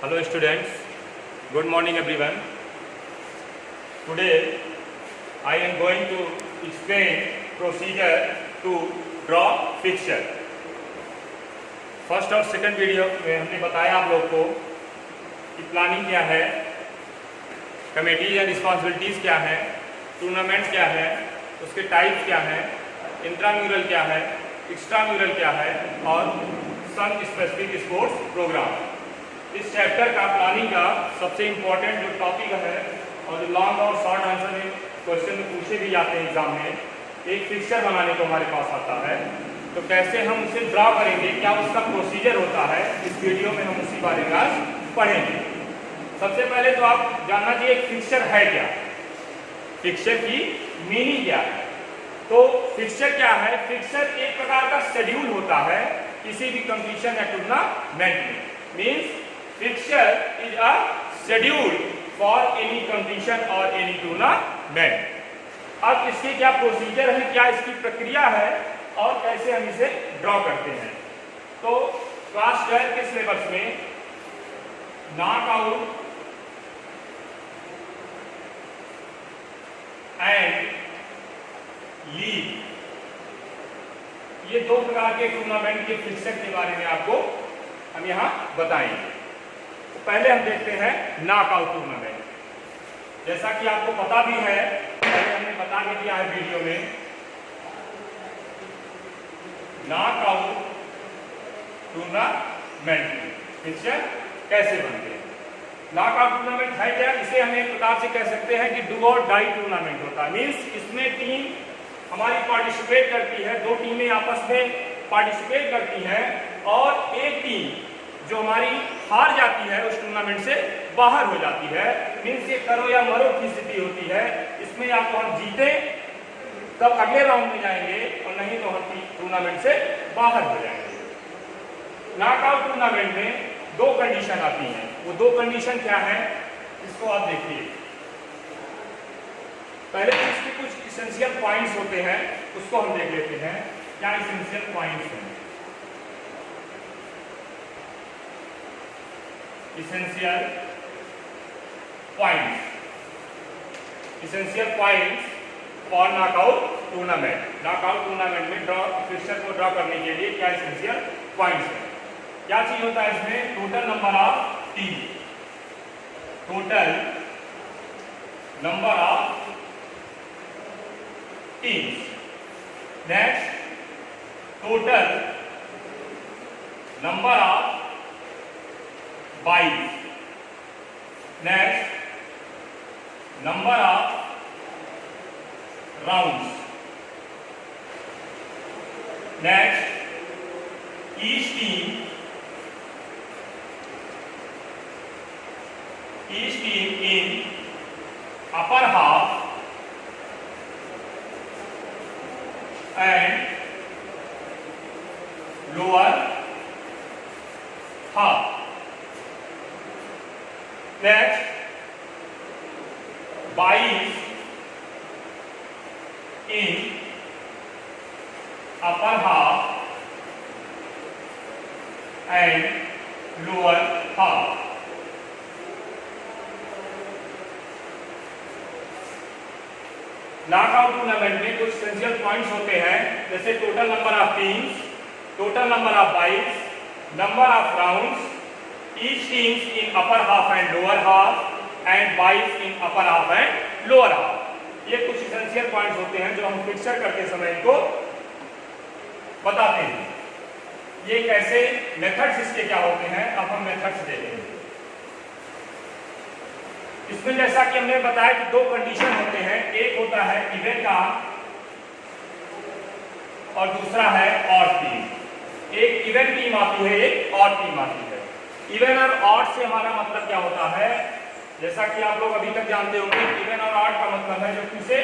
Hello students, good morning everyone. Today I am going to explain procedure to draw fixture. First और second video में हमने बताया आप लोग को कि प्लानिंग क्या है, कमेटीज एंड रिस्पॉन्सिबिलिटीज़ क्या है, टूर्नामेंट क्या है, उसके टाइप्स क्या है, इंट्राम्यूरल क्या है, एक्स्ट्राम्यूरल क्या है और सम स्पेसिफिक स्पोर्ट्स प्रोग्राम। इस चैप्टर का प्लानिंग का सबसे इम्पोर्टेंट जो टॉपिक है और जो लॉन्ग और शॉर्ट आंसर में क्वेश्चन में पूछे भी जाते हैं एग्जाम में, एक फिक्सचर बनाने को हमारे पास आता है, तो कैसे हम उसे ड्रा करेंगे, क्या उसका प्रोसीजर होता है, इस वीडियो में हम उसी बारे में आज पढ़ेंगे। सबसे पहले तो आप जानना चाहिए एक फिक्सचर है क्या, फिक्सचर की मीनिंग क्या है। तो फिक्सचर क्या है? फिक्सचर एक प्रकार का शेड्यूल होता है किसी भी कंपटीशन या टूर्नामेंट में। Means fixture is a schedule for any competition और एनी टूर्नामेंट। अब इसके क्या प्रोसीजर है, क्या इसकी प्रक्रिया है और कैसे हम इसे ड्रॉ करते हैं। तो क्लास 12 के सिलेबस में नॉकआउट एंड लीग, ये दो प्रकार के टूर्नामेंट के फिक्सचर के बारे में आपको हम यहां बताएंगे। तो पहले हम देखते हैं नॉकआउट टूर्नामेंट। जैसा कि आपको पता भी है, पहले हमने बता के दिया है वीडियो में, नॉकआउट टूर्नामेंट फिक्सचर कैसे बनते हैं। नॉकआउट टूर्नामेंट है क्या? इसे हम एक प्रकार से कह सकते हैं कि डू और डाई टूर्नामेंट होता है। मीन्स इसमें टीम हमारी पार्टिसिपेट करती है, दो टीमें आपस में पार्टिसिपेट करती हैं और एक टीम जो हमारी हार जाती है उस टूर्नामेंट से बाहर हो जाती है। मीन्स ये करो या मरो की स्थिति होती है। इसमें या तो हम जीते तब अगले राउंड में जाएंगे और नहीं तो हम टूर्नामेंट से बाहर हो जाएंगे। नॉकआउट टूर्नामेंट में दो कंडीशन आती हैं। वो दो कंडीशन क्या है, इसको आप देखिए। पहले तो इसके कुछ इसेंशियल पॉइंट्स होते हैं, उसको हम देख लेते हैं क्या इसेंशियल पॉइंट्स हैं। Essential points for knockout tournament. Knockout tournament में ड्रॉ फिक्सचर को ड्रॉ करने के लिए क्या इसेंशियल पॉइंट्स है। क्या चीज होता है इसमें? Total number of team, total number of teams. Next, total number of byes. Next, number of rounds. Next, each team in upper half and lower half. Next, boys in upper half and lower half. Knockout tournament में कुछ essential points होते हैं, जैसे total number of teams, total number of byes, number of rounds, each teams in upper half and lower half and byes in upper half and lower half. ये कुछ essential points होते हैं जो हम fixture करते समय इनको बताते हैं। ये कैसे मेथड्स इसके क्या होते हैं, अब हम मेथड्स देखेंगे। इसमें जैसा कि हमने बताया कि दो कंडीशन होते हैं, एक होता है इवन का और दूसरा है ऑड टीम। एक इवन टीम आती है, एक ऑड टीम आती है। इवन और ऑड से हमारा मतलब क्या होता है, जैसा कि आप लोग अभी तक जानते होंगे, इवन और ऑड का मतलब है जो 2 से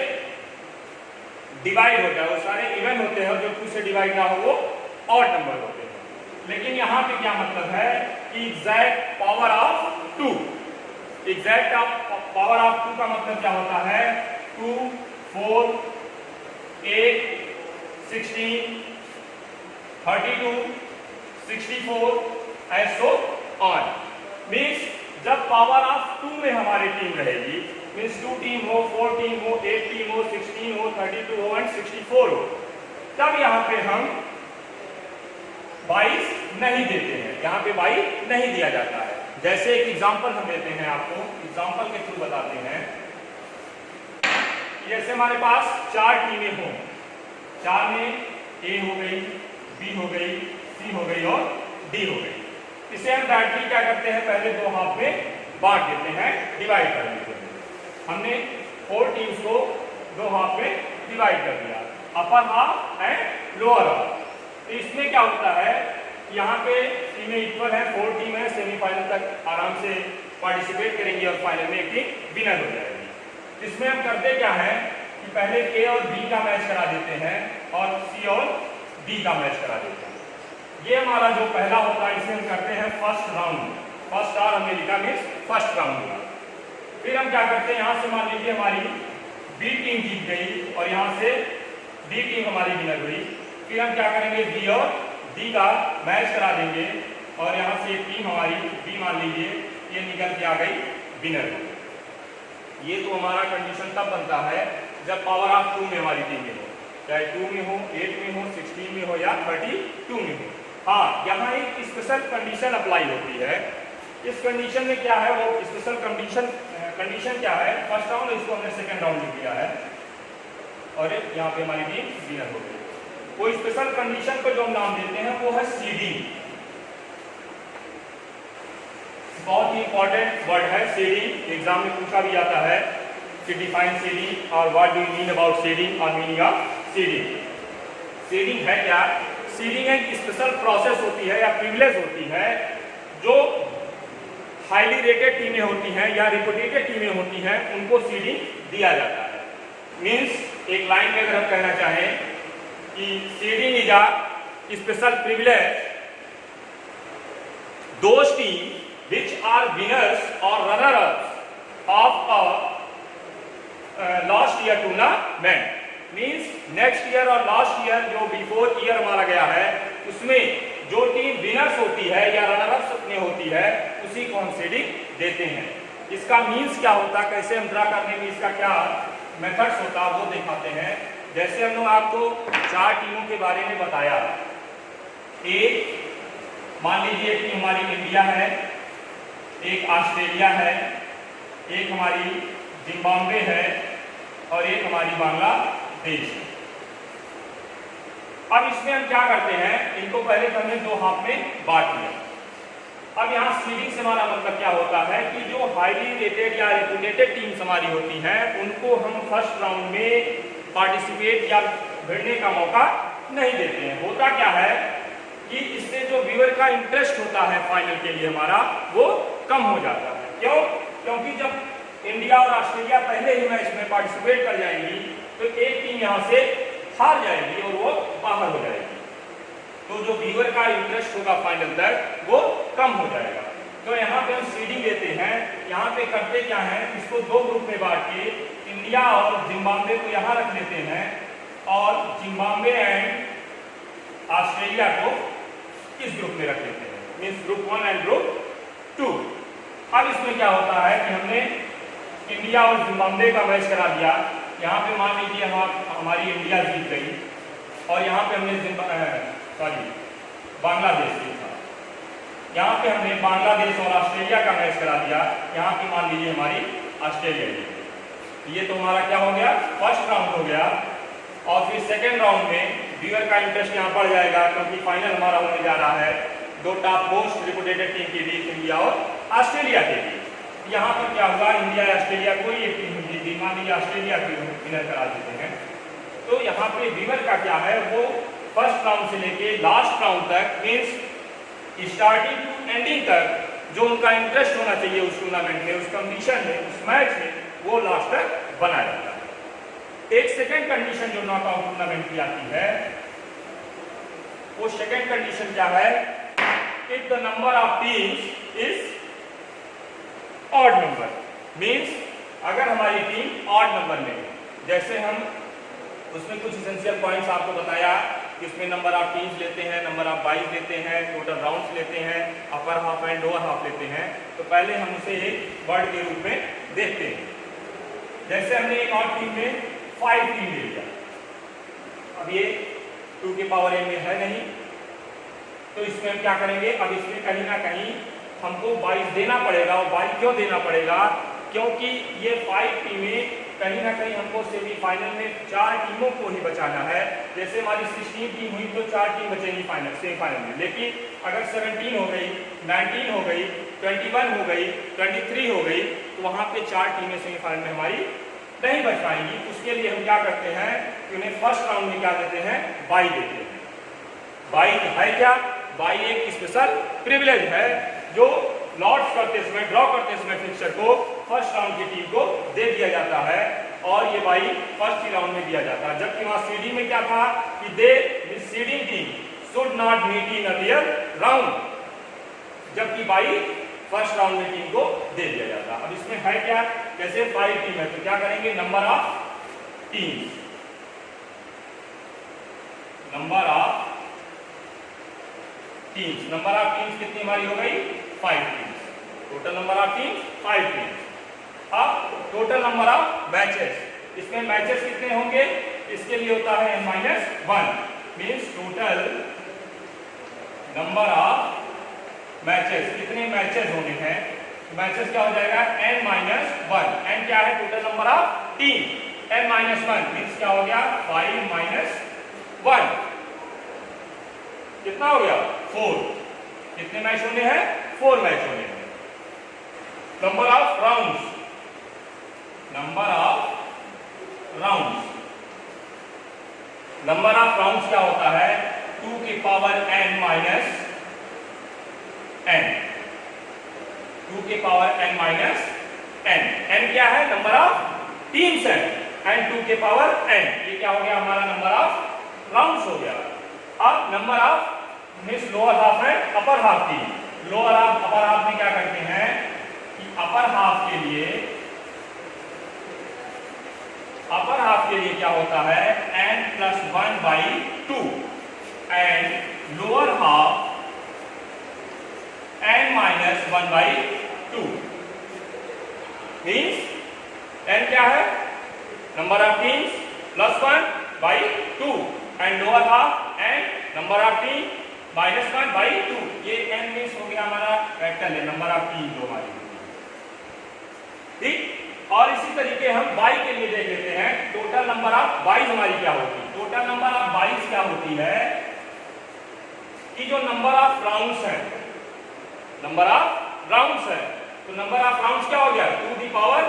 डिवाइड होता है, वो सारे इवन होते हैं और जो 2 से डिवाइड ना हो वो ऑड नंबर होते हैं। लेकिन यहाँ पे क्या मतलब है कि exact power of 2। Exact power of 2 का मतलब क्या होता है? 2, 4, 8, 16, 32, 64 and so on. Means जब पावर ऑफ 2 में हमारी टीम रहेगी, मीन्स 2 टीम हो, 4 टीम हो, 8 टीम हो, 16 हो, 32 हो एंड 64 हो, तब यहाँ पे हम 22 नहीं देते हैं, यहाँ पे 22 नहीं दिया जाता है। जैसे एक एग्जांपल हम देते हैं, आपको एग्जांपल के थ्रू बताते हैं। जैसे हमारे पास 4 टीमें हों, 4 में ए हो गई, बी हो गई, सी हो गई और डी हो गई। इसे हम डायरेक्टली क्या करते हैं, पहले 2 हाफ में बांट देते हैं, डिवाइड कर देते हैं। हमने 4 टीम्स को 2 हाफ में डिवाइड कर दिया, अपर हाफ एंड लोअर हाफ। तो इसमें क्या होता है, यहाँ पे टीमें इक्वल है, 4 टीम है, सेमीफाइनल तक आराम से पार्टिसिपेट करेंगी और फाइनल में एक टीम विनर हो जाएगी। इसमें हम करते क्या है कि पहले ए और बी का मैच करा देते हैं और सी और डी का मैच करा देते हैं। ये हमारा जो पहला होता है, इसे हम करते हैं फर्स्ट राउंड। फर्स्ट आर हमने लिखा मीन्स फर्स्ट राउंड का। फिर हम क्या करते हैं, यहाँ से मान लीजिए हमारी बी टीम जीत गई और यहाँ से डी टीम हमारी विनर हुई। फिर हम क्या करेंगे, बी और डी का मैच करा देंगे और यहाँ से एक टीम हमारी बी मान लीजिए ये निकल के आ गई विनर। ये तो हमारा कंडीशन तब बनता है जब पावर ऑफ 2 में हमारी टीम हो, चाहे 2 में हो, 8 में हो, 16 में हो या 32 में हो। हाँ, यहाँ एक स्पेशल कंडीशन अप्लाई होती है। इस कंडीशन में क्या है, वो स्पेशल कंडीशन क्या है, फर्स्ट राउंड, इसको हमने सेकंड राउंड लिख दिया है और यहाँ पे हमारी टीम विनर हो गई। कोई स्पेशल कंडीशन को जो हम नाम देते हैं वो है सीडिंग। बहुत ही इंपॉर्टेंट वर्ड है सीडिंग, एग्जाम में पूछा भी जाता है कि डिफाइन सीडिंग और what do you mean about seeding और मीनिंग ऑफ सीडिंग। सीडिंग है क्या, सीडिंग एक स्पेशल प्रोसेस होती है या प्रिविलेज होती है जो हाईली रेटेड टीमें होती हैं या रिपुटेटेड टीमें होती हैं, उनको सीडिंग दिया जाता है। मीन्स एक लाइन में अगर हम कहना चाहें कि seeding is a special privilege those team which are winners or runner-ups of a last year tournament. Means next year और last year जो before year माना गया है, उसमें जो टीम विनर्स होती है या रनर-अप्स में होती है, उसी को हम सीडिंग देते हैं। इसका मीन्स क्या होता है, कैसे हम ड्रा करने में इसका क्या मेथड्स होता है वो दिखाते हैं। जैसे हम लोग आपको 4 टीमों के बारे में बताया। एक मान लीजिए टीम हमारी इंडिया है, एक ऑस्ट्रेलिया है, एक हमारी जिम्बाब्वे है और एक हमारी बांग्लादेश है। अब इसमें हम क्या करते हैं, इनको पहले हमने 2 हाफ में बांट दिया। अब यहाँ सीडिंग से हमारा मतलब क्या होता है कि जो हाईली रेटेड या रेपुटेटेड टीम्स हमारी होती हैं, उनको हम फर्स्ट राउंड में पार्टिसिपेट या भिड़ने का मौका नहीं देते हैं। होता क्या है कि इससे जो व्यूअर का इंटरेस्ट होता है फाइनल के लिए हमारा, वो कम हो जाता है। क्यों? क्योंकि जब इंडिया और ऑस्ट्रेलिया पहले ही मैच में पार्टिसिपेट कर जाएंगी तो एक टीम यहाँ से हार जाएगी और वो बाहर हो जाएगी, तो जो व्यूअर का इंटरेस्ट होगा फाइनल तक वो कम हो जाएगा। तो यहाँ पे हम सीडिंग देते हैं। यहाँ पे करते क्या है, इसको 2 ग्रुप में बांट के इंडिया और जिम्बाब्वे को यहाँ रख लेते हैं और जिम्बाब्वे एंड ऑस्ट्रेलिया को इस ग्रुप में रख लेते हैं, मीन्स ग्रुप 1 एंड ग्रुप 2। अब इसमें क्या होता है कि हमने इंडिया और जिम्बाब्वे का मैच करा दिया। यहाँ पे मान लीजिए हमारी इंडिया जीत गई और यहाँ पे हमने बांग्लादेश जीता। यहाँ पे हमने बांग्लादेश और ऑस्ट्रेलिया का मैच करा दिया। यहाँ पे मान लीजिए हमारी ऑस्ट्रेलिया जीत। ये तो हमारा क्या हो गया, फर्स्ट राउंड हो गया। और फिर सेकेंड राउंड में व्यूअर का इंटरेस्ट यहाँ बढ़ जाएगा क्योंकि फाइनल हमारा होने जा रहा है 2 टॉप मोस्ट रिपुटेटेड टीम के बीच, इंडिया और ऑस्ट्रेलिया के बीच। यहाँ पर क्या होगा, इंडिया या ऑस्ट्रेलिया कोई एक टीम होगी, मान लीजिए ऑस्ट्रेलिया की विनर करा देते हैं। तो यहाँ पे व्यूअर का क्या है, वो फर्स्ट राउंड से लेके लास्ट राउंड तक, मीन्स स्टार्टिंग टू एंडिंग तक जो उनका इंटरेस्ट होना चाहिए उस टूर्नामेंट में, उस कंडीशन में, उस मैच में, वो लास्ट तक बना रहता है। एक सेकेंड कंडीशन जो नॉकआउट टूर्नामेंट की आती है, वो सेकेंड कंडीशन क्या है, if the number of teams is odd number. Means अगर हमारी टीम ऑड नंबर में, जैसे हम उसमें कुछ एसेंशियल पॉइंट्स आपको बताया कि उसमें नंबर ऑफ टीम्स लेते हैं, नंबर ऑफ बाइज लेते हैं, टोटल राउंड्स लेते हैं, अपर हाफ एंड लोअर हाफ लेते हैं। तो पहले हम उसे एक वर्ड के रूप में देखते हैं। जैसे हमने एक और टीम में 5 टीम ले लिया, अब ये 2 के पावर n में है नहीं, तो इसमें हम क्या करेंगे, अब इसमें कहीं ना कहीं हमको बाइज देना पड़ेगा। और बाइज क्यों देना पड़ेगा, क्योंकि ये 5 टीमें कहीं ना कहीं हमको सेमीफाइनल में 4 टीमों को ही बचाना है। जैसे हमारी 16 टीम हुई तो 4 टीम बचेंगी फाइनल सेमीफाइनल में, लेकिन अगर 17 हो गई, 19 हो गई, 21 हो गई, 23 हो गई, तो वहाँ पे 4 टीमें सेमीफाइनल में हमारी नहीं बच पाएंगी। उसके लिए हम क्या करते हैं कि उन्हें फर्स्ट राउंड में क्या देते हैं, बाई देते हैं। बाई है क्या, बाई एक स्पेशल प्रिविलेज है जो लॉर्ड्स करते समय, ड्रॉ करते समय फिक्सचर को फर्स्ट राउंड की टीम को दे दिया जाता है, और ये बाई फर्स्ट ही राउंड में दिया जाता है। जबकि वहां सीडिंग में क्या था कि the seeding team should not meet in earlier round, जबकि बाई फर्स्ट राउंड में टीम को दे दिया जाता है। अब इसमें है क्या, जैसे 5 टीम है तो क्या करेंगे, number of teams, number of teams, number of teams कितनी हमारी हो गई, 5 teams, total number of teams 5 teams. अब टोटल नंबर ऑफ मैचेस, इसमें मैचेस कितने होंगे, इसके लिए होता है n-1, means total number of matches, कितने मैचेस होने हैं, मैचेस क्या हो जाएगा n-1, n क्या है, total number of team, n-1 means क्या हो गया 5 - 1, कितना हो गया 4। कितने मैच होने हैं, 4 मैच होने हैं। Number of rounds, number of rounds, number of rounds क्या होता है, 2 की पावर n-n, 2 की पावर n-n, n क्या है, नंबर ऑफ टीम्स है, एंड 2 के पावर n, ये क्या हो गया हमारा नंबर ऑफ राउंड्स हो गया। अब number of means lower half है, अपर हाफ की, लोअर हाफ अपर हाफ में क्या करते हैं कि अपर हाफ के लिए, अपर हाफ के लिए क्या होता है n+1/2 and lower half n-1/2, means n क्या है, number of teams +1/2 and lower half n number of team -1/2, ये n मींस हो गया हमारा वेक्टर है, नंबर ऑफ टीम दो हमारी, ठीक। और इसी तरीके हम बाई के लिए देख लेते हैं, टोटल नंबर ऑफ बाइज हमारी क्या होती है, टोटल नंबर ऑफ बाइज क्या होती है कि जो नंबर ऑफ राउंड्स है, नंबर ऑफ राउंड्स है, तो नंबर ऑफ राउंड्स क्या हो गया 2 की पावर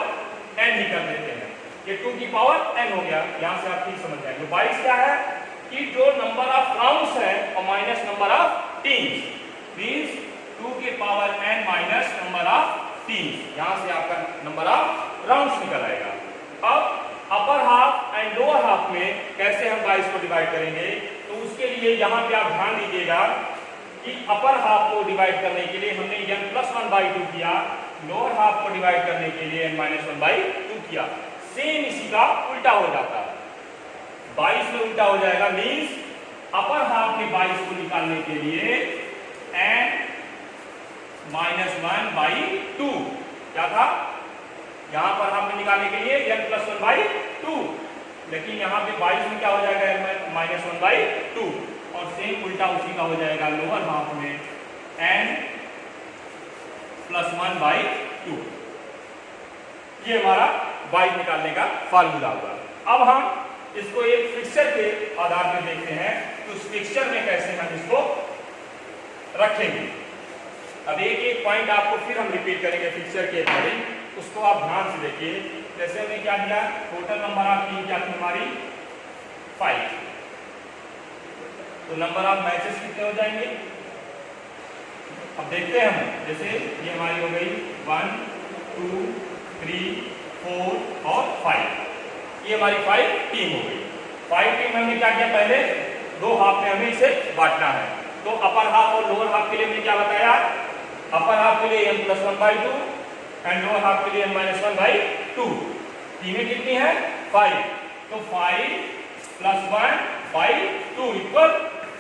n ही कर देते हैं, ये 2 की पावर n हो गया, यहां से आप ठीक समझ जाएंगे। बाइज क्या है कि जो नंबर ऑफ राउंड्स है और minus number of teams, means 2 के power n minus number of teams, यहां से आपका नंबर ऑफ राउंड्स निकल आएगा। अब अपर हाफ एंड लोअर हाफ में कैसे हम बाइज को डिवाइड करेंगे, तो उसके लिए यहां पे आप ध्यान दीजिएगा कि अपर हाफ को डिवाइड करने के लिए हमने n+1/2 किया, लोअर हाफ को डिवाइड करने के लिए n-1/2 किया। सेम इसी का उल्टा हो जाता है, 22 में उल्टा हो जाएगा, मींस अपर हाफ में 22 को निकालने के लिए n-1/2 क्या था, यहां पर हमने निकालने के लिए n+1/2, लेकिन यहां पे 22 में क्या हो जाएगा -1/2, और सेम उल्टा उसी का हो जाएगा लोअर हाफ में n+1/2। ये हमारा बाइज निकालने का फार्मूला होगा। अब हम इसको एक फिक्सचर के आधार पर देखते हैं कि उस फिक्सचर में कैसे हम इसको रखेंगे। अब एक एक पॉइंट आपको फिर हम रिपीट करेंगे फिक्सचर के अकॉर्डिंग, उसको आप ध्यान से देखिए। जैसे हमने क्या दिया, टोटल नंबर ऑफ टीम क्या थी हमारी 5, तो नंबर ऑफ मैचेस कितने हो जाएंगे, अब देखते हैं हम। जैसे ये हमारी हो गई 1 2 3 4 और 5, ये हमारी 5 टीम हो गई। 5 टीम हमने क्या किया, पहले 2 हाफ में हमें इसे बांटना है, तो अपर हाफ और लोअर हाफ के लिए हमने क्या बताया, अपर हाफ के लिए n+1/2 एंड लोअर हाफ के लिए n-1/2। टीमें कितनी है 5, तो 5 + 1 by 2 equal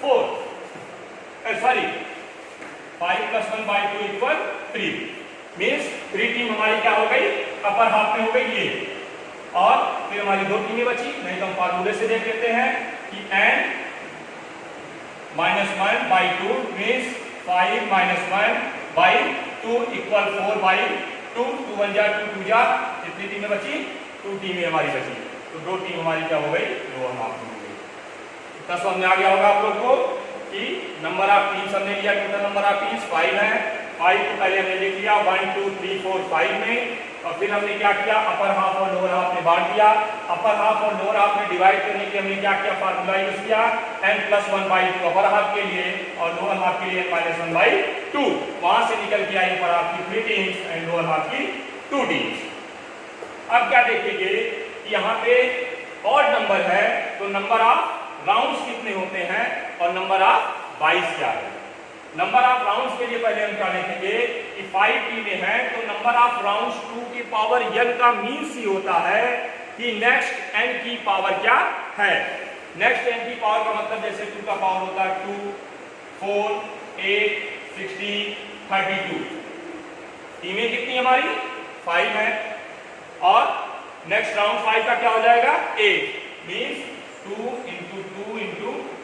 4, sorry 5 + 1 by 2 equal 3, means 3 team हमारी क्या हो गई, अपर हाफ में हो गई ये, और फिर हमारी 2 टीमें बची। नहीं तो हम फार्मूले से देख लेते हैं कि n -1 by 2 means 5 - 1 by 2 equal 4 by 2, 2 1 जा 2 2 जा, कितनी टीमें बची, 2 टीमें हमारी बची। तो 2 टीम हमारी क्या हो गई, लोअर हाफ में हो गई। इतना समझ में आ गया होगा आप लोग को कि नंबर ऑफ टीम्स हमने लिया, टोटल नंबर ऑफ टीम्स 5 है। 5 को पहले हमने लिख लिया 1 2 3 4 5 में, और फिर हमने क्या किया, अपर हाफ और लोअर हाफ में बांट दिया। अपर हाफ और लोअर हाफ में डिवाइड करने के लिए हमने क्या किया, फार्मूला यूज किया n + 1 बाई 2 अपर हाफ के लिए और लोअर हाफ के लिए n - 1 बाई 2। वहां से निकल के आई अपर हाफ की 3 टीम्स एंड लोअर हाफ की 2 टीम्स। अब क्या देखेंगे कि यहाँ पे ऑड नंबर है तो नंबर ऑफ राउंड्स कितने होते हैं और नंबर ऑफ बाइस क्या है। नंबर ऑफ राउंड्स के लिए पहले हम क्या देखेंगे कि 5 टीमें हैं तो नंबर ऑफ राउंड्स 2 की पावर n का मीन्स ही होता है कि नेक्स्ट n की पावर क्या है। नेक्स्ट n की पावर का मतलब जैसे 2 का पावर होता है 2 4 8 60 32। टीमें कितनी हमारी 5 है, और नेक्स्ट राउंड 5 का क्या हो जाएगा 8, मीन्स 2 × 2 ×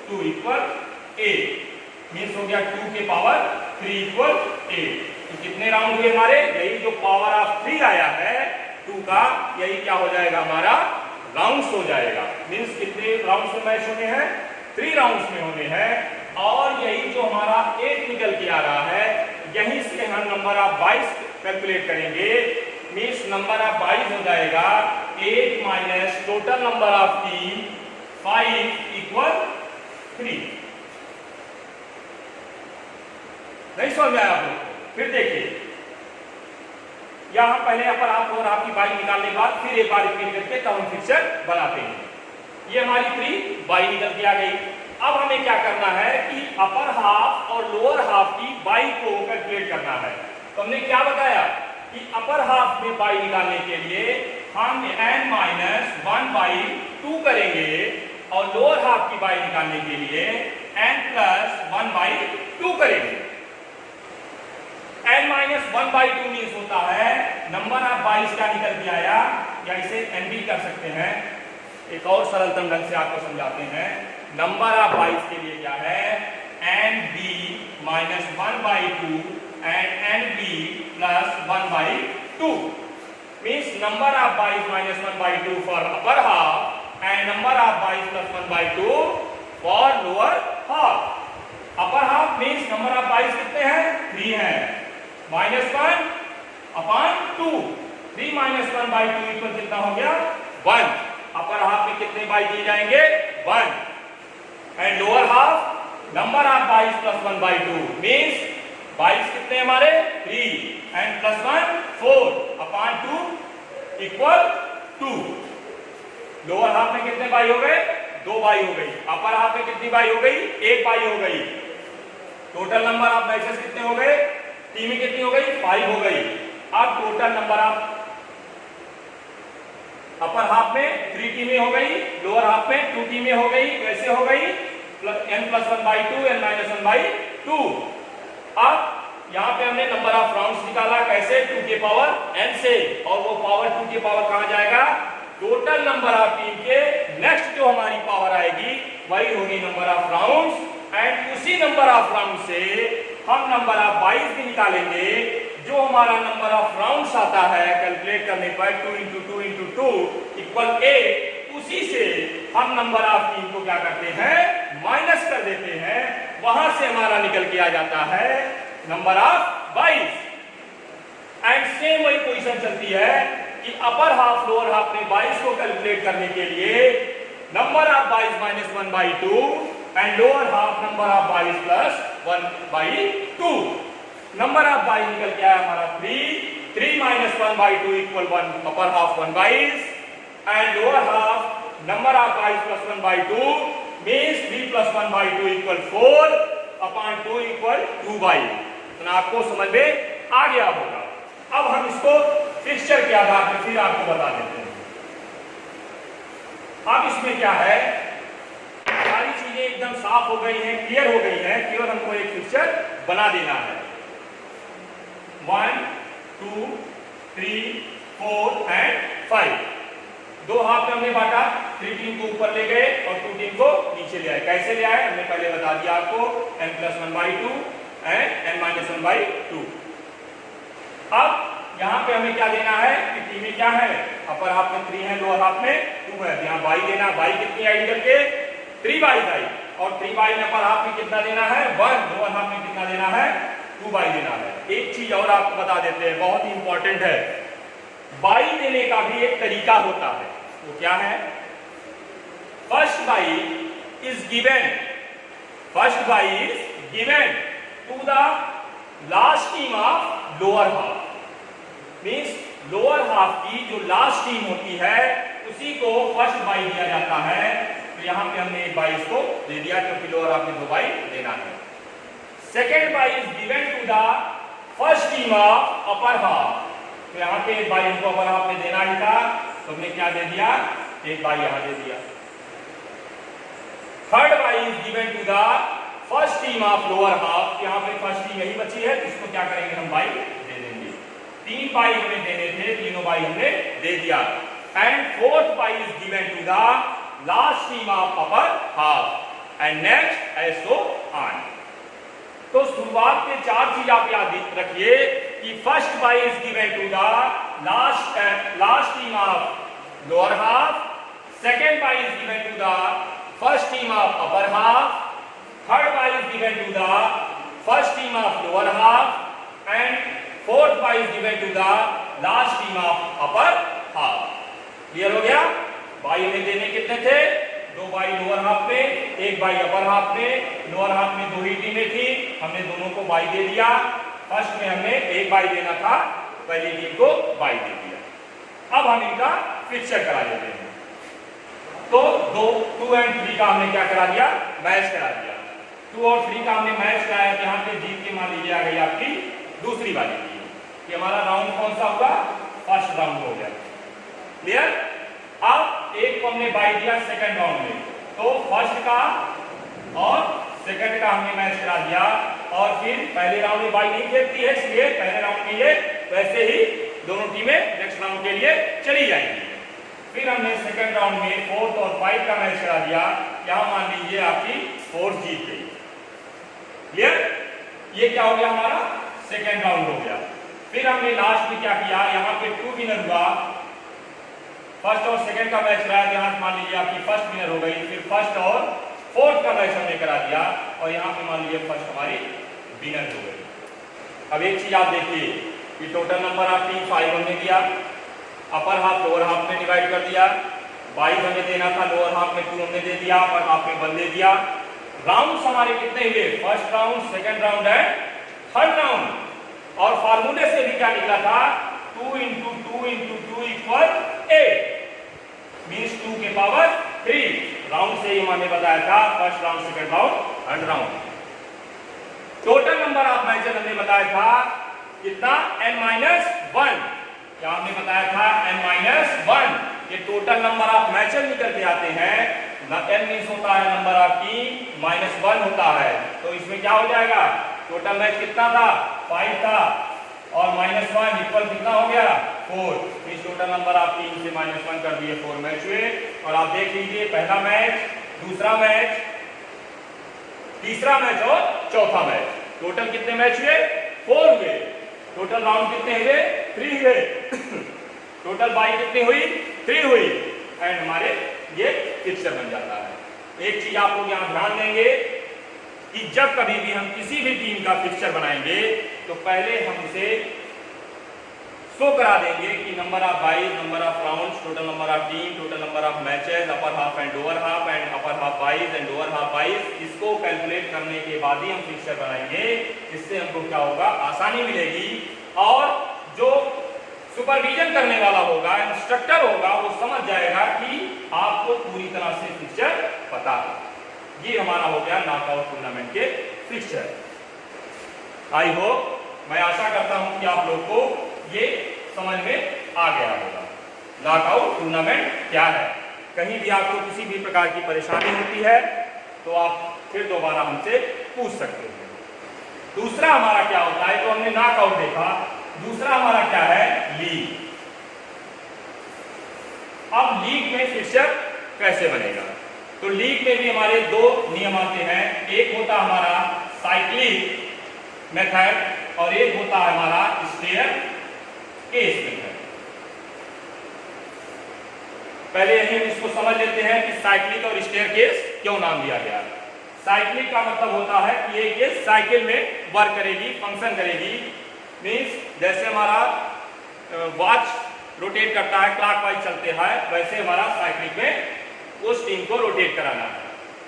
2 इक्वल 8, मीन्स हो गया 2 के पावर 3 इक्वल 8। तो कितने राउंड हुए हमारे, यही जो पावर ऑफ 3 आया है 2 का, यही क्या हो जाएगा हमारा राउंड्स हो जाएगा। मीन्स कितने राउंड्स में मैच होने हैं, 3 राउंड्स में होने हैं। और यही जो हमारा 8 निकल के आ रहा है, यहीं से हम नंबर ऑफ 22 कैलकुलेट करेंगे। मीन्स नंबर ऑफ 22 हो जाएगा 8 minus total number of team 5 equal 3। नहीं समझ में आया आप लोग? फिर देखिए यहां पहले अपर हाफ और हाफ की बाई निकालने के बाद फिर एक बार रिपीट करके तब हम फिक्सर बनाते हैं। ये हमारी 3 बाई निकल के आ गई। अब हमें क्या करना है कि अपर हाफ और लोअर हाफ की बाई को कैलकुलेट करना है। तो हमने क्या बताया कि अपर हाफ में बाई निकालने के लिए हम n - 1 बाई 2 करेंगे और लोअर हाफ की बाई निकालने के लिए n + 1 बाई 2 करेंगे। n - 1 बाई 2 मीन्स होता है नंबर ऑफ 22 का निकल के आया, या इसे n भी कर सकते हैं। एक और सरलतम ढंग से आपको समझाते हैं। नंबर ऑफ 22 के लिए क्या है, nb - 1 by 2 and nb + 1 by 2 means number of 22 - 1 by 2 for upper half and number of 22 + 1 by 2 for lower half। Upper half means number of 22 कितने हैं, 3 हैं, -1/2, 3 - 1 बाई 2 इक्वल कितना हो गया 1। अपर हाफ में कितने बाई दिए जाएंगे 1, and lower half number of 22 + 1 by 2 means 22 कितने हमारे 3 एंड +1 4/2 इक्वल 2। लोअर हाफ में कितने बाई हो गए, 2 बाई हो गई। अपर हाफ में कितनी बाई हो गई, 1 बाई हो गई। टोटल नंबर ऑफ मैचेस कितने हो गए, टीमें कितनी हो गई 5 हो गई। अब total number of upper half में 3 टीमें हो गई, लोअर हाफ में 2 टीमें हो गई। कैसे हो गई, n + 1 बाई 2 n - 1 बाई 2। अब यहाँ पे हमने नंबर ऑफ राउंड्स निकाला, कैसे 2 के पावर n से, और वो पावर 2 के पावर कहाँ जाएगा, टोटल नंबर ऑफ टीम के नेक्स्ट जो हमारी पावर आएगी वही होगी नंबर ऑफ राउंड्स। एंड उसी नंबर ऑफ राउंड से हम नंबर ऑफ 22 भी निकालेंगे। जो हमारा नंबर ऑफ राउंड्स आता है कैलकुलेट करने पर 2 × 2 × 2 इक्वल 8, उसी से हम नंबर ऑफ टीम को क्या करते हैं, माइनस कर देते हैं। वहां से हमारा निकल के आ जाता है नंबर ऑफ 22। एंड सेम वही पोजीशन चलती है कि अपर हाफ लोअर हाफ में 22 को कैलकुलेट करने के लिए number of 22 - 1 by 2 and lower half number of 22 + 1 by 2। Number of 22 निकल के आया हमारा 3 - 1 by 2 equal 1 upper half 1 22 and lower half number of 22 + 1 by 2 means 3 + 1 by 2 equal 4/2 equal 2 by. तो आपको समझ में आ गया होगा। अब हम इसको फिक्सचर के आधार पर फिर आपको बता देते हैं। अब इसमें क्या है, सारी चीजें एकदम साफ हो गई हैं, क्लियर हो गई हैं, केवल हमको एक फिक्सचर बना देना है। 1 2 3 4 एंड 5। दो हाफ में हमने बांटा, 3 टीम को ऊपर ले गए और 2 टीम को नीचे ले आए। कैसे ले आए हमने पहले बता दिया आपको, n+1/2 एंड n-1/2। अब यहाँ पे हमें क्या देना है कि टीमें क्या है, अपर हाफ में 3 है, लोअर हाफ में 2 है। यहाँ बाई देना, बाई कितनी आई करके 3/2 आई, और 3/2 में अपर हाफ में कितना देना है 1, लोअर हाफ में कितना देना है 2/2 देना है। एक चीज और आपको बता देते हैं, बहुत ही इंपॉर्टेंट है, बाई देने का भी एक तरीका होता है। वो क्या है, first bye is given, first bye is given to the last team of lower half. Means lower half की जो लास्ट टीम होती है उसी को फर्स्ट बाई दिया जाता है। तो यहां पे हमने एक बाई इसको दे दिया क्योंकि लोअर हाफ में 2 बाई देना है। Second bye is given to the first team of upper half. तो यहां पे एक बाई हमको अपर हाफ में देना ही था, तो हमने क्या दे दिया, एक बाई यहां दे दिया। Third bye is given to the first team of lower half. यहां पे फर्स्ट टीम यही बची है, तो इसको क्या करेंगे हम बाई दे देंगे। 3 बाई हमें देने थे, तीनों बाई हमने दे दिया। And fourth bye is given to the last team of upper half and next as so on. तो शुरुआत में 4 चीज आप याद रखिए कि first bye is given to the last team of lower half, second bye is given to the first team of upper half, third bye is given to the first team of lower half and fourth bye is given to the last team of upper half. Clear हो गया। By हमें देने कितने थे, 2 by lower half में, 1 by upper half में। Lower half में 2 ही टीमें थी, हमने दोनों को बाई दे दिया। फर्स्ट में हमने 1 बाई देना था, पहली टीम को बाई दे दिया। अब हम इनका फिक्सचर करा देते हैं। तो 2 एंड 3 का हमने क्या करा दिया, मैच करा दिया। 2 और 3 का हमने मैच कराया, यहाँ पे जीत के मान लीजिए आ गई आपकी दूसरी वाली टीम। ये हमारा राउंड कौन सा होगा, फर्स्ट राउंड हो गया। क्लियर। अब एक को हमने बाई दिया सेकंड राउंड में, तो फर्स्ट का और सेकंड का हमने मैच करा दिया। और फिर पहले राउंड में बाई नहीं खेलती है, इसलिए पहले राउंड में ये वैसे ही दोनों टीमें नेक्स्ट राउंड के लिए चली जाएंगी। फिर हमने सेकंड राउंड में 4 और 5 का मैच करा दिया। यहां मान लीजिए आपकी 4 जीत गई। क्लियर। ये क्या हो गया, हमारा सेकंड राउंड हो गया। फिर हमने लास्ट में क्या किया, यहाँ पे 2 विनर हुआ। फर्स्ट और सेकंड का मैच रहा, यहाँ मान लीजिए आपकी फर्स्ट विनर हो गई। फिर फर्स्ट और फोर्थ का मैच हमने करा दिया और यहाँ पे मान लीजिए फर्स्ट हमारी विनर हो गई। अब एक चीज आप देखिए कि टोटल नंबर ऑफ टीम 5 हमने दिया, अपर हाफ लोअर हाफ में डिवाइड कर दिया। 22 हमें देना था, लोअर हाफ में 2 हमने दे दिया, अपर हाफ में 1 दे दिया। राउंड हमारे कितने हुए, first round, second round and third round. और फार्मूले से भी क्या निकला था, 2 × 2 × 2 = 8 मींस 2 के पावर 3। राउंड से ही हमने बताया था first round, second round, third round. Total number of matches हमने बताया था कितना, n-1। क्या हमने बताया था, n-1। ये टोटल नंबर ऑफ मैचेस निकल के आते हैं। n मींस होता है नंबर ऑफ टीम, -1 होता है। तो इसमें क्या हो जाएगा, टोटल मैच कितना था, 5 था, और -1 इक्वल कितना हो गया, 4। इस टोटल नंबर ऑफ टीम से -1 कर दिए, 4 मैच हुए। और आप देख लीजिए पहला मैच, दूसरा मैच, तीसरा मैच और चौथा मैच, टोटल कितने मैच हुए, 4 हुए। टोटल राउंड कितने हुए, 3 हुए। टोटल बाई कितनी हुई, 3 हुई। एंड हमारे ये फिक्सचर बन जाता है। एक चीज आप लोग यहाँ ध्यान देंगे कि जब कभी भी हम किसी भी टीम का फिक्सचर बनाएंगे तो पहले हम इसे शो करा देंगे कि number of byes, number of rounds, total number of team, total number of matches, upper half and lower half and upper half byes and lower half byes. इसको कैलकुलेट करने के बाद ही हम फिक्सचर बनाएंगे। इससे हमको क्या होगा, आसानी मिलेगी। और जो सुपरविजन करने वाला होगा, इंस्ट्रक्टर होगा, वो समझ जाएगा कि आपको पूरी तरह से फिक्सचर पता है। ये हमारा हो गया नॉकआउट टूर्नामेंट के फिक्सचर। आई होप, मैं आशा करता हूं कि आप लोग को ये समझ में आ गया होगा नॉकआउट टूर्नामेंट क्या है। कहीं भी आपको किसी भी प्रकार की परेशानी होती है तो आप फिर दोबारा हमसे पूछ सकते हैं। दूसरा हमारा क्या होता है, तो हमने नॉकआउट देखा, दूसरा हमारा क्या है, लीग। अब लीग में फिक्सचर कैसे बनेगा, तो लीग में भी हमारे दो नियम आते हैं। एक होता हमारा साइक्लिक मेथड और एक होता है हमारा स्टेयर केस मेथड। पहले हम इसको समझ लेते हैं कि साइक्लिक और स्टेयर केस क्यों नाम दिया गया। साइक्लिक का मतलब होता है कि ये केस साइकिल में वर्क करेगी, फंक्शन करेगी। मीन्स जैसे हमारा वॉच रोटेट करता है, क्लॉकवाइज चलते हैं, वैसे हमारा साइक्लिक में उस टीम को रोटेट कराना है।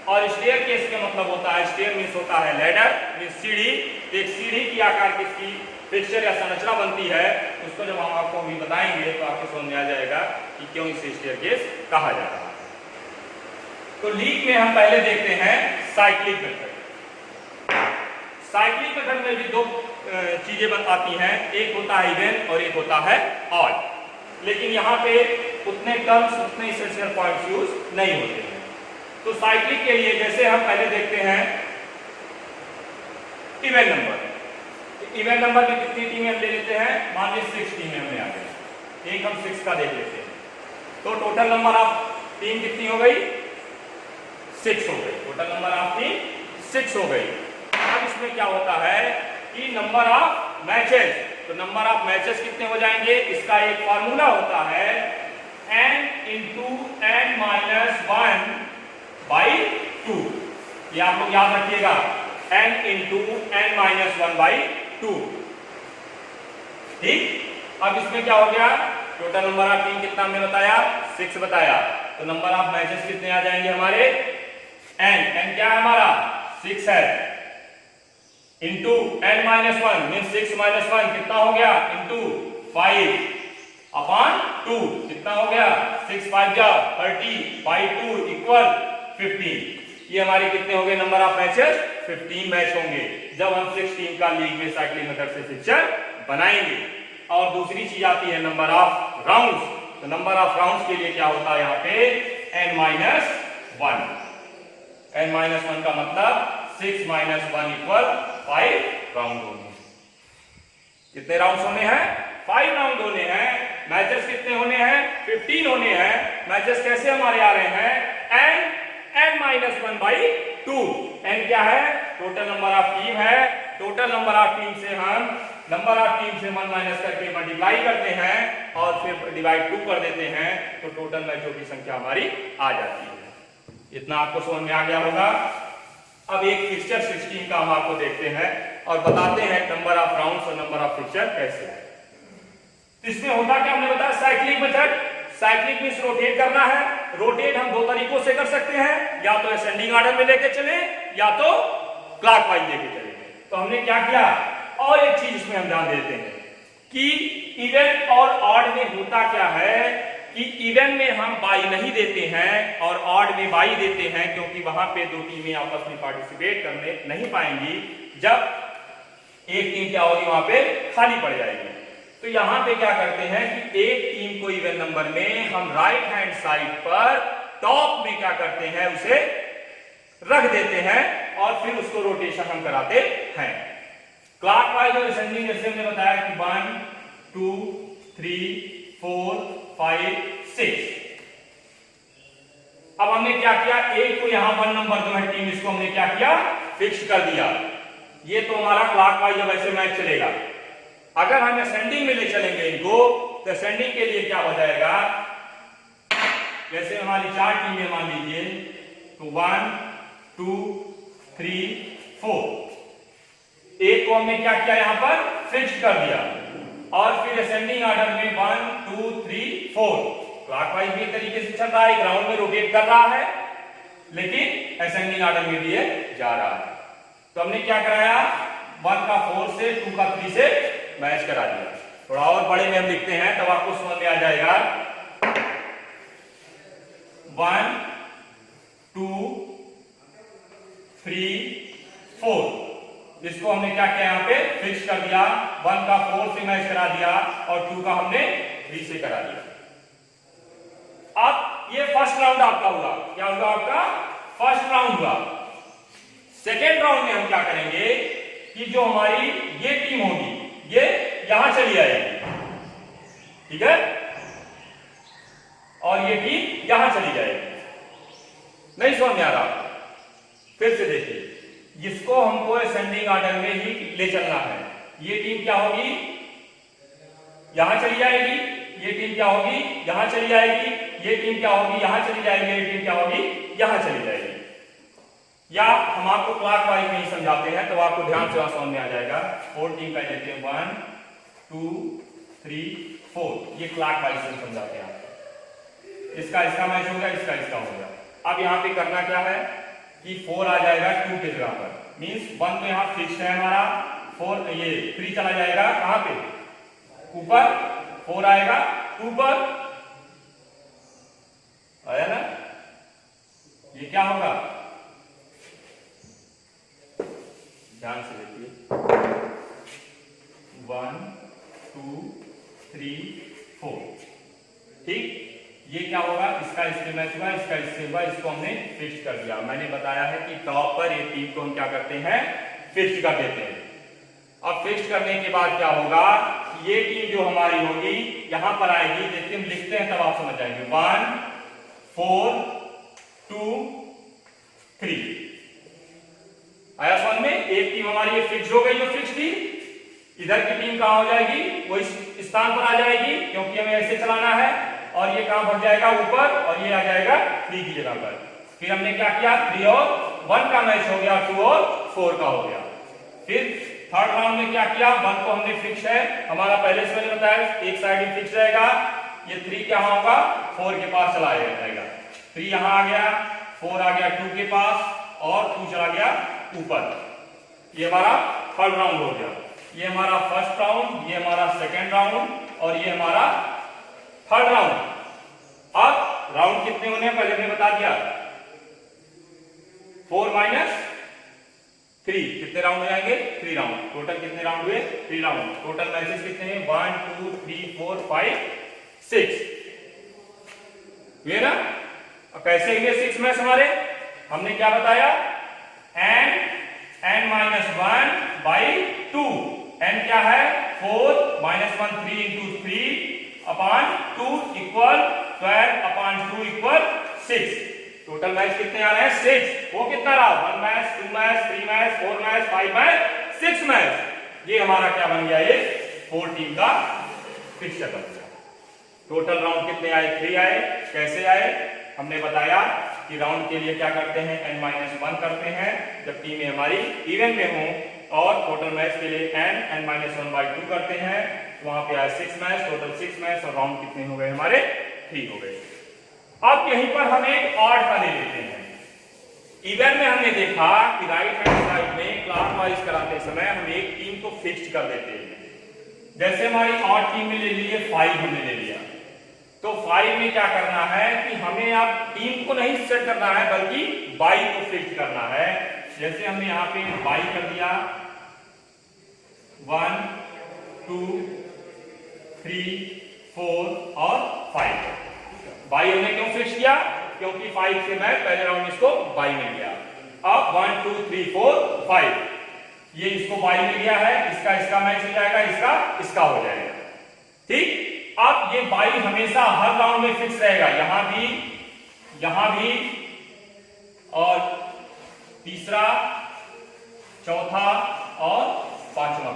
और स्टेयर केस का मतलब होता है, स्टेयर मीन्स होता है लैडर, मीन्स सीढ़ी। एक सीढ़ी की आकार की इसकी फिक्सचर या संरचना बनती है, उसको जब हम आपको भी बताएंगे तो आपको समझ में आ जाएगा कि क्यों इसे स्टेयर केस कहा जा रहा है। तो लीग में हम पहले देखते हैं साइक्लिक मेथड। साइक्लिक मेथड में भी दो चीजें बताती हैं, एक होता है इवन और एक होता है ऑड। लेकिन यहाँ पे उतने टर्म्स, उतने एसेंशियल पॉइंट्स यूज नहीं होते हैं। तो साइक्लिक के लिए जैसे हम पहले देखते हैं इवन नंबर। इवन नंबर में कितनी टीमें हम ले लेते हैं, मान लीजिए 6 टीमें हमने आ गई, एक हम 6 का देख लेते हैं। तो टोटल नंबर ऑफ टीम कितनी हो गई, 6 हो गई। टोटल नंबर ऑफ टीम 6 हो गई। अब इसमें क्या होता है कि नंबर ऑफ मैचेस, तो नंबर ऑफ मैचेस कितने हो जाएंगे, इसका एक फॉर्मूला होता है n into n minus 1 by 2। ये आप लोग याद रखिएगा, n into n minus 1 by 2। ठीक। अब इसमें क्या हो गया, टोटल नंबर ऑफ टीम कितना हमने बताया, 6 बताया। तो नंबर ऑफ मैचेस कितने आ जाएंगे हमारे, n क्या है हमारा 6 है, into n minus 1 mean 6 minus 1 कितना हो गया, इंटू 5 अपॉन 2 कितना हो गया, 6 5 जा 30 बाई 2 इक्वल 15। ये हमारे कितने हो गए नंबर ऑफ मैचेस, 15 मैच होंगे जब हम 6 टीम का लीग में साइक्लिक मेथड से फिक्सचर बनाएंगे। और दूसरी चीज आती है नंबर ऑफ राउंड्स। तो नंबर ऑफ राउंड्स के लिए क्या होता है यहाँ पे n माइनस 1। n माइनस 1 का मतलब 6 माइनस 1 इक्वल 5 राउंड होंगे। कितने राउंड होने हैं, 5 राउंड होने हैं। मैचेस कितने होने हैं, 15 होने हैं। मैचेस कैसे हमारे आ रहे हैं, n माइनस 1 बाई 2। n क्या है, टोटल नंबर ऑफ टीम है। टोटल नंबर ऑफ टीम से हम नंबर ऑफ टीम से 1 माइनस करके मल्टीप्लाई करते हैं और फिर डिवाइड 2 कर देते हैं, तो टोटल मैचों की संख्या हमारी आ जाती है। इतना आपको समझ में आ गया होगा। अब एक फिक्सचर 16 का हम आपको देखते हैं और बताते हैं नंबर ऑफ राउंड्स और नंबर ऑफ फिक्सचर कैसे है। इसमें होता क्या, हमने बताया cyclic method. Cyclic means rotate करना है। रोटेट हम दो तरीकों से कर सकते हैं, या तो असेंडिंग ऑर्डर में लेके चले या तो क्लॉकवाइज लेके चले। तो हमने क्या किया, और एक चीज इसमें हम ध्यान देते हैं कि इवन और ऑड में होता क्या है कि इवन में हम बाई नहीं देते हैं और ऑड में बाई देते हैं, क्योंकि वहां पे दो टीमें आपस में पार्टिसिपेट करने नहीं पाएंगी। जब एक टीम क्या होगी, वहां पे खाली पड़ जाएगी। तो यहां पे क्या करते हैं कि एक टीम को इवन नंबर में हम राइट हैंड साइड पर टॉप में क्या करते हैं, उसे रख देते हैं और फिर उसको रोटेशन हम कराते हैं। क्लॉकवाइज और असेंडिंग जैसे हमने बताया कि 1 2 3 4 5 6। अब हमने क्या किया, एक को यहां 1 नंबर जो है टीम, इसको हमने क्या किया, फिक्स कर दिया। ये तो हमारा क्लॉकवाइज अब ऐसे मैच चलेगा। अगर हम असेंडिंग में ले चलेंगे इनको, तो असेंडिंग के लिए क्या हो जाएगा, जैसे हमारी 4 टीमें मान लीजिए, तो 1 2 3 4। एक को हमने क्या किया, यहां पर फिक्स कर दिया और फिर असेंडिंग ऑर्डर में 1 2 3 4 क्लॉकवाइज भी तरीके से चल रहा है, ग्राउंड में रोटेट कर रहा है, लेकिन असेंडिंग ऑर्डर में भी जा रहा है। तो हमने क्या कराया, 1 का 4 से 2 का 3 से मैच करा दिया। थोड़ा और बड़े में हम लिखते हैं तब आपको समझ में आ जाएगा। 1 2 3 4 इसको हमने क्या किया, यहाँ पे फिक्स कर दिया। 1 का 4 से मैच करा दिया और 2 का हमने 3 से करा दिया। अब ये फर्स्ट राउंड आपका हुआ। क्या हुआ, आपका फर्स्ट राउंड हुआ। सेकेंड राउंड में हम क्या करेंगे कि जो हमारी ये टीम होगी ये यहां चली आएगी, ठीक है, और ये टीम यहां चली जाएगी। नहीं समझ में आ रहा? फिर से देखिए, जिसको हमको असेंडिंग ऑर्डर में ही ले चलना है। ये टीम क्या होगी, यहां चली जाएगी, ये टीम क्या होगी, यहां चली जाएगी, ये टीम क्या होगी, यहां चली जाएगी, ये टीम क्या होगी, यहां चली जाएगी। या हम आपको क्लॉकवाइज में ही समझाते हैं तो आपको ध्यान से समझ में आ जाएगा। 4 टीम का लेते हैं, 1 2 3 4, ये क्लॉकवाइज से समझाते हैं आपको। इसका मैच हो गया, इसका हो गया। अब यहाँ पे करना क्या है कि 4 आ जाएगा 2 के जगह पर, मीन्स 1 तो यहाँ फिक्स है हमारा, 4 ये 3 चला जाएगा कहां पे, ऊपर, 4 आएगा ऊपर, आया ना? ये क्या होगा, ध्यान से देखिए, 1 2 3 4, ठीक। ये क्या होगा, इसका इससे मैच हुआ, इसका इससे हुआ, इसको हमने फिक्स कर दिया। मैंने बताया है कि टॉप पर ये टीम को हम क्या करते हैं, फिक्स कर देते हैं। अब फिक्स करने के बाद क्या होगा, ये टीम जो हमारी होगी यहां पर आएगी। देखिए हम लिखते हैं तब आप समझ जाएंगे। 1 4 2 3 आया समझ में? एक टीम हमारी ये फिक्स हो गई, जो फिक्स थी। इधर की टीम कहां हो जाएगी, वो इस स्थान पर आ जाएगी, क्योंकि हमें ऐसे चलाना है। और ये कहां बढ़ जाएगा, ऊपर, और ये आ जाएगा 3 की जगह पर। फिर हमने क्या किया, 3 और 1 का मैच हो गया, 2 और 4 का हो गया। फिर थर्ड राउंड में क्या किया, 1 को हमने फिक्स है, हमारा पहले से मैंने बताया एक साइड में फिक्स रहेगा। ये 3 क्या होगा, 4 के पास चला जाएगा। 3 यहां आ गया, 4 आ गया 2 के पास, और 2 चला गया ऊपर। ये हमारा थर्ड राउंड हो गया। ये हमारा फर्स्ट राउंड, ये हमारा सेकेंड राउंड, और ये हमारा थर्ड राउंड। अब राउंड कितने होने हैं पहले मैंने बता दिया, 4 - 3, कितने राउंड हो जाएंगे, 3 राउंड। टोटल कितने राउंड हुए, 3 राउंड। टोटल मैचेस कितने हैं, 1 2 3 4 5 6 हुए ना। अब कैसे हुए 6 मैच हमारे, हमने क्या बताया, n-1/2। n क्या है, 4 - 1 3 × 3/2 = 12/2 = 6। टोटल मैच कितने आ रहे हैं, 6। वो कितना रहा, 1 match, 2 match, 3 match, 4 match, 5 match, 6 match. ये हमारा क्या बन गया, ये 4 टीम का फिक्सचर बन गया। टोटल राउंड कितने आए, 3 आए। कैसे आए, हमने बताया कि राउंड के लिए क्या करते हैं, n-1 करते हैं जब टीमें हमारी इवन में हों, और टोटल मैच के लिए n-1/2 करते हैं। तो वहां पे आए 6 मैच, टोटल 6 मैच, और राउंड कितने हो गए हमारे, 3 हो गए। अब यहीं पर हम एक ऑड का ले लेते हैं। इवन में हमने देखा कि राइट हैंड साइड में क्लॉकवाइज कराते समय हम एक टीम को फिक्स कर देते हैं। जैसे हमारी ऑड टीम में ले लिए 5, हमने ले लिया, तो 5 में क्या करना है कि हमें अब टीम को नहीं सेट करना है, बल्कि बाई को फिक्स करना है। जैसे हमने यहाँ पे बाई कर दिया, 1 2 3 4 और 5। बाई हमने क्यों फिक्स किया, क्योंकि 5 से मैं पहले राउंड इसको बाई मिल गया। अब 1 2 3 4 5, ये इसको बाई मिल गया है, इसका मैच हो जाएगा, इसका हो जाएगा, ठीक। अब ये बाई हमेशा हर राउंड में फिक्स रहेगा, यहां भी, और तीसरा, चौथा और 5वां।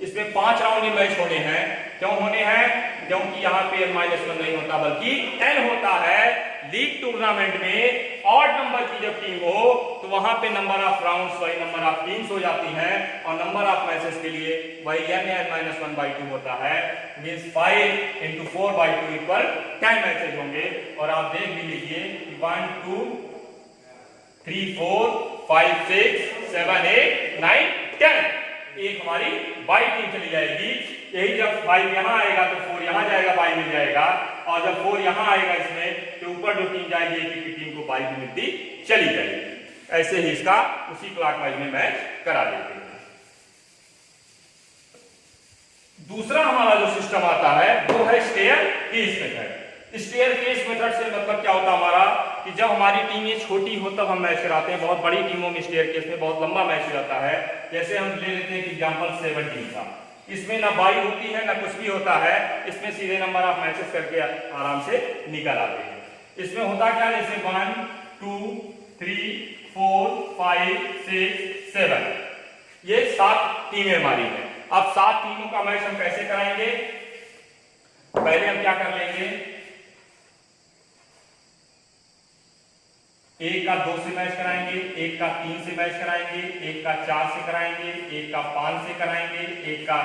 इसमें 5 राउंड में मैच होने हैं। क्यों होने हैं, क्योंकि यहाँ पे n-1 नहीं होता, बल्कि n होता है। लीग टूर्नामेंट में ऑड नंबर की जब टीम हो तो वहां पे नंबर ऑफ राउंड्स वही नंबर ऑफ टीम्स हो जाती हैं, और नंबर ऑफ मैचेस के लिए वही n-1/2 होता है। मींस 5 × 4/2 = 10 मैचेस होंगे। और आप देख भी लीजिए 1 2 3 4 5 6 7 8 9 10, एक हमारी बाई टीम चली जाएगी। यही जब 5 यहां आएगा तो 4 यहां जाएगा, बाई मिल जाएगा, और जब 4 यहां आएगा इसमें, तो ऊपर जो टीम जाएगी एक की टीम को बाई भी मिलती चली जाएगी। ऐसे ही इसका उसी क्लॉकवाइज में मैच करा देते हैं। दूसरा हमारा जो सिस्टम आता है वो है staircase method. Staircase method से मतलब क्या होता है हमारा कि जब हमारी टीम ये छोटी हो तब हम मैच कराते हैं। बहुत बड़ी टीमों में स्टेयरकेस में बहुत लंबा मैच रहता है। जैसे हम ले लेते हैं कि एग्जांपल 7 टीम का, इसमें ना बाई होती है ना कुछ भी होता है, इसमें सीधे नंबर आप मैचेस करके आराम से निकल आते हैं। इसमें होता क्या, जैसे 1 2 3 4 5 6 7, ये 7 टीमें हमारी हैं। अब 7 टीमों का मैच हम कैसे कराएंगे, पहले हम क्या कर लेंगे, एक का 2 से मैच कराएंगे, एक का 3 से मैच कराएंगे, एक का 4 से कराएंगे, एक का 5 से कराएंगे, एक का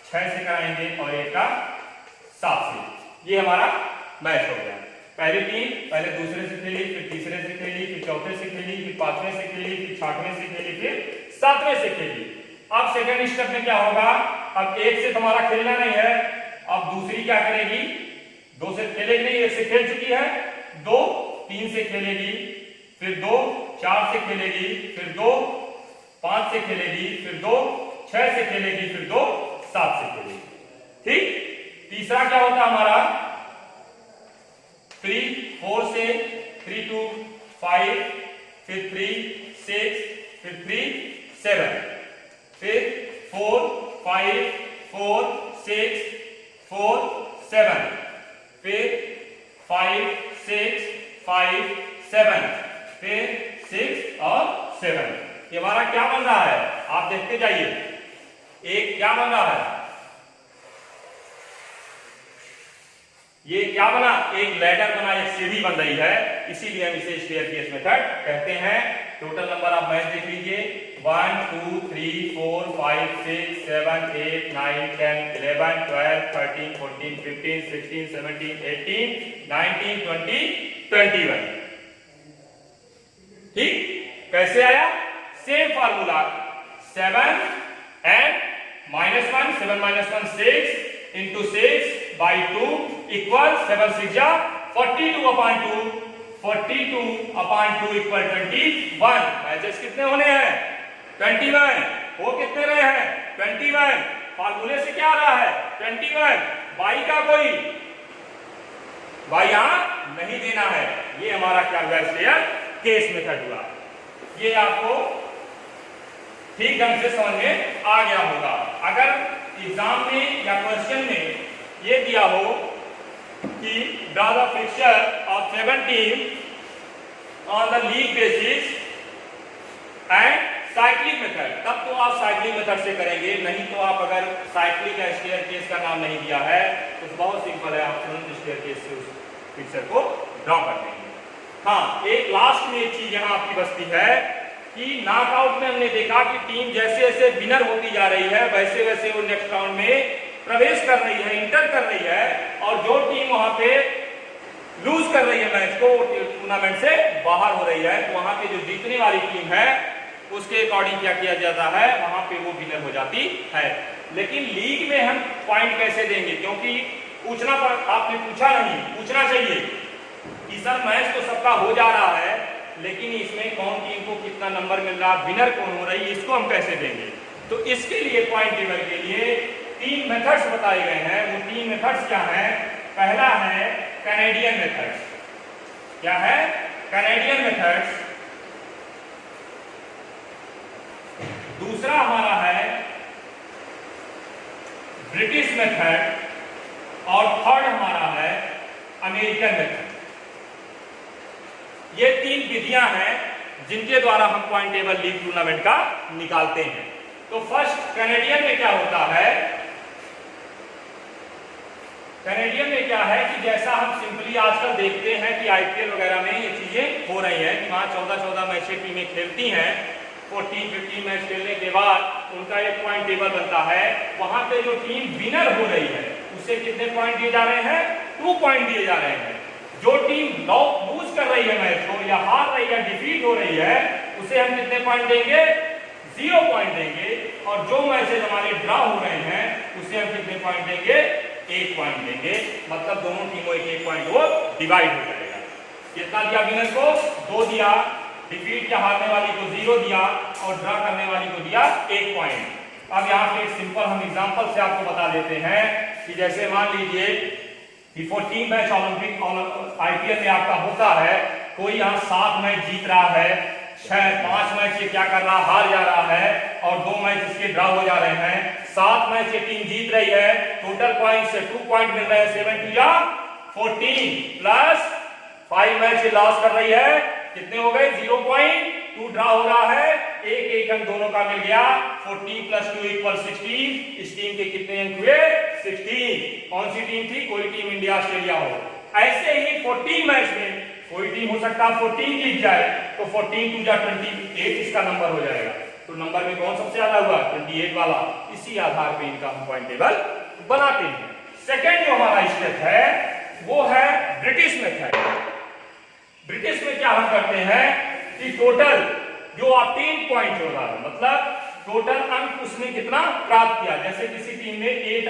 6 से कराएंगे और एक का 7 से। ये हमारा मैच हो गया। पहली टीम पहले दूसरे से खेली, फिर तीसरे से खेली, फिर चौथे से खेली, फिर 5वें से खेली, फिर 6वें से खेली, फिर 7वें से खेली। अब सेकेंड स्टेप में क्या होगा, अब एक से तुम्हारा खेलना नहीं है, अब दूसरी क्या करेगी, 2 से खेलेगी नहीं, 1 से खेल चुकी है, 2 3 से खेलेगी, फिर 2 4 से खेलेगी, फिर 2 5 से खेलेगी, फिर 2 6 से खेलेगी, फिर 2 7 से खेलेगी। ठीक। तीसरा क्या होता है हमारा, 3 4 से 3 2 5, फिर 3 6, फिर 3 7, फिर 4 5 4 6 4 7, फिर 5 6 5 7, फिर 6 और 7। ये हमारा क्या बन रहा है, आप देखते जाइए, एक क्या बन रहा है, ये क्या बना, एक लैडर बना, एक सीढ़ी बन रही है, इसीलिए हम इसे स्टेयरकेस मेथड कहते हैं। टोटल नंबर आप मैच देख लीजिए, 1 2 3 4 5 6 7 8 9 10 11 12 13 14 15 16 17 18 19 20 21। ठीक। कैसे आया, same formula, 7 and -1, 7 - 1 6 into 6 by 2 equal 7 6 जा 42/2, 42/2 equal 21। मैचेस कितने होने हैं, 21। वो कितने रहे हैं, 21। फार्मूले से क्या आ रहा है, 21। बाई का कोई बाई यहां नहीं देना है। ये हमारा क्या हुआ, स्टेयरकेस मेथड हुआ। ये आपको ठीक ढंग से समझ में आ गया होगा। अगर एग्जाम में या क्वेश्चन में ये दिया हो कि draw the fixture of 7 team on the league basis and cycling method, तब तो आप साइक्लिंग मेथड से करेंगे, नहीं तो आप अगर साइक्लिंग या स्टेयरकेस का नाम नहीं दिया है तो बहुत सिंपल है, आप तुरंत स्टेयरकेस से उस पिक्चर को ड्रॉ कर देंगे। हाँ, एक लास्ट में एक चीज यहाँ आपकी बचती है कि नॉकआउट में हमने देखा कि टीम जैसे जैसे विनर होती जा रही है वैसे वैसे वो नेक्स्ट राउंड में प्रवेश कर रही है, इंटर कर रही है, और जो टीम वहां पे लूज कर रही है मैच को, टूर्नामेंट से बाहर हो रही है, तो वहां पे जो जीतने वाली टीम है उसके अकॉर्डिंग क्या किया जाता है, वहां पे वो विनर हो जाती है। लेकिन लीग में हम पॉइंट कैसे देंगे, क्योंकि पूछना आपने पूछा नहीं, पूछना चाहिए कि सर मैच तो सबका हो जा रहा है, लेकिन इसमें कौन टीम को कितना नंबर मिल रहा, विनर कौन हो रही है, इसको हम कैसे देंगे। तो इसके लिए पॉइंट टेबल के लिए 3 मेथड्स बताए गए हैं। वो 3 मेथड्स क्या हैं, पहला है कैनेडियन मेथड्स। क्या है, कैनेडियन मेथड्स। दूसरा हमारा है ब्रिटिश मेथड, और थर्ड हमारा है अमेरिकन मेथड। ये 3 विधियां हैं जिनके द्वारा हम पॉइंट टेबल लीग टूर्नामेंट का निकालते हैं। तो फर्स्ट कैनेडियन में क्या होता है, कैनेडियन में क्या है कि जैसा हम सिंपली आजकल देखते हैं कि आईपीएल वगैरह में ये चीजें हो रही हैं कि वहां 14-14 मैचें टीमें खेलती हैं, 14-15 मैच खेलने के बाद उनका एक पॉइंट टेबल बनता है। वहां पे जो टीम विनर हो रही है उसे कितने पॉइंट दिए जा रहे हैं, 2 पॉइंट दिए जा रहे हैं। जो टीम लूज कर रही है मैच को, या हार रही है, डिफीट हो रही है, उसे हम कितने पॉइंट देंगे, 0 पॉइंट देंगे। और जो मैचेज हमारे ड्रा हो रहे हैं उसे हम कितने पॉइंट देंगे, 1 पॉइंट देंगे। मतलब दोनों टीमों एक पॉइंट वो डिवाइड हो जाएगा। कितना दिया विनर को, 2 दिया, डिफीट या हारने वाली को 0 दिया, और ड्रा करने वाली को दिया 1 पॉइंट। अब यहाँ पे एक सिंपल हम एग्जांपल से आपको बता देते हैं कि जैसे मान लीजिए कि 14 मैच ओलंपिक आईपीएल में आपका होता है, कोई यहाँ 7 मैच जीत रहा है, 5 मैच ये क्या कर रहा, हार जा रहा है, और 2 मैच इसके ड्रॉ हो जा रहे हैं, 7 मैच ये टीम जीत रही है, टोटल पॉइंट से 2 पॉइंट मिल रहे हैं, 7 2 या 14 प्लस 5 मैच ये लॉस कर रही है, कितने हो गए 0.2 ड्रॉ हो रहा है, एक अंक दोनों का मिल गया, 40 + 2 = 16। इस टीम के कितने अंक हुए 16। कौन सी टीम थी, कोई टीम इंडिया ऑस्ट्रेलिया हो। ऐसे ही 14 मैच में कोई टीम हो सकता है 14 जीत जाए, तो 14 2 या 28 इसका नंबर हो जाएगा। तो नंबर में कौन सबसे ज्यादा हुआ 28 वाला, इसी आधार पे इनका हम पॉइंट टेबल बनाते हैं। सेकेंड जो हमारा स्टेप है वो है ब्रिटिश मेथड। ब्रिटिश में क्या हम करते हैं कि टोटल जो आप 3 पॉइंट हो रहा है, मतलब टोटल अंक उसने कितना प्राप्त किया, जैसे किसी टीम ने 8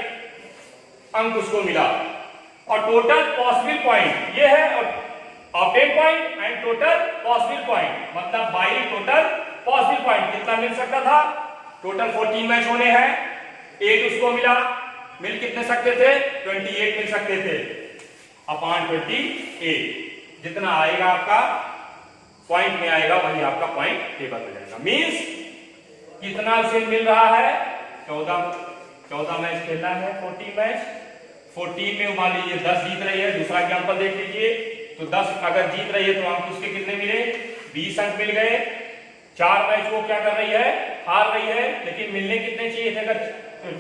अंक उसको मिला, और टोटल पॉसिबल पॉइंट ये है, और 10 point and total possible point, मतलब बाई टोटल पॉसिबल पॉइंट कितना मिल सकता था, टोटल 14 मैच होने हैं, 8 उसको मिला, मिल कितने सकते थे 28 मिल सकते थे, अपॉन 28 जितना आएगा आपका पॉइंट में आएगा वही आपका पॉइंट टेबल हो जाएगा। मींस कितना उसे मिल रहा है 14 मैच खेलना है, 14 मैच, 14 में मान लीजिए 10 जीत रही है, दूसरा एग्जांपल देख लीजिए, तो 10 अगर जीत रही है तो अंक उसके कितने मिले 20 अंक मिल गए। 4 मैच वो क्या कर रही है, हार रही है, लेकिन मिलने कितने चाहिए थे, अगर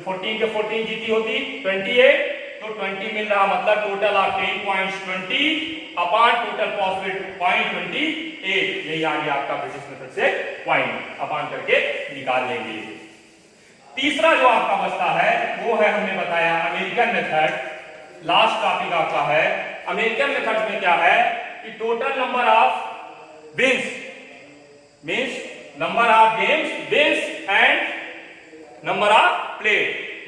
14 के 14 जीती होती 28, तो 20 मिल रहा, मतलब टोटल आप 10 points 20 upon total possible point 28, यही आ गया आपका ब्रिटिश मेथड से पॉइंट अपॉन करके निकाल लेंगे। तीसरा जो आपका बचता है वो है, हमने बताया अमेरिकन मेथड। लास्ट टॉपिक आपका है अमेरिकन मेथड में क्या है कि total number of wins means number of games wins and number of play,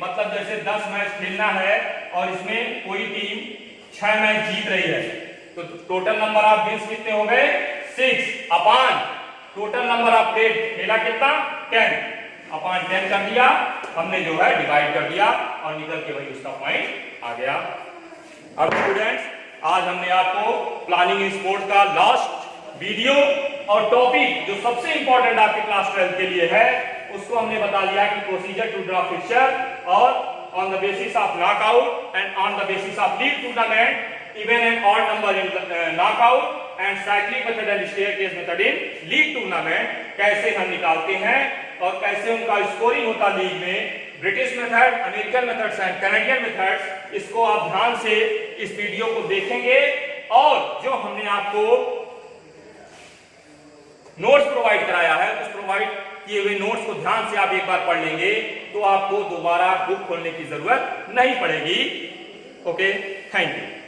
मतलब जैसे 10 मैच खेलना है और इसमें कोई टीम 6 मैच जीत रही है, तो टोटल नंबर ऑफ विंस कितने हो गए 6 upon total number of play खेला कितना 10 अपॉन 10 कर दिया हमने, जो है डिवाइड कर दिया और निकल के वही उसका पॉइंट आ गया। अब स्टूडेंट्स, आज हमने आपको प्लानिंग इन स्पोर्ट्स का लास्ट वीडियो और टॉपिक जो सबसे इंपॉर्टेंट आपके क्लास 12 के लिए है उसको हमने बता दिया कि प्रोसीजर टू ड्रॉ फिक्चर और on the basis of knockout and on the basis of league tournament even and odd number in knockout and cycling method and staircase method in league tournament कैसे हम निकालते हैं और कैसे उनका scoring होता league में। British method, American methods and Canadian methods, इसको आप ध्यान से इस वीडियो को देखेंगे और जो हमने आपको नोट्स प्रोवाइड कराया है उस प्रोवाइड किए हुए नोट्स को ध्यान से आप एक बार पढ़ लेंगे तो आपको दोबारा बुक खोलने की जरूरत नहीं पड़ेगी। Okay, thank you.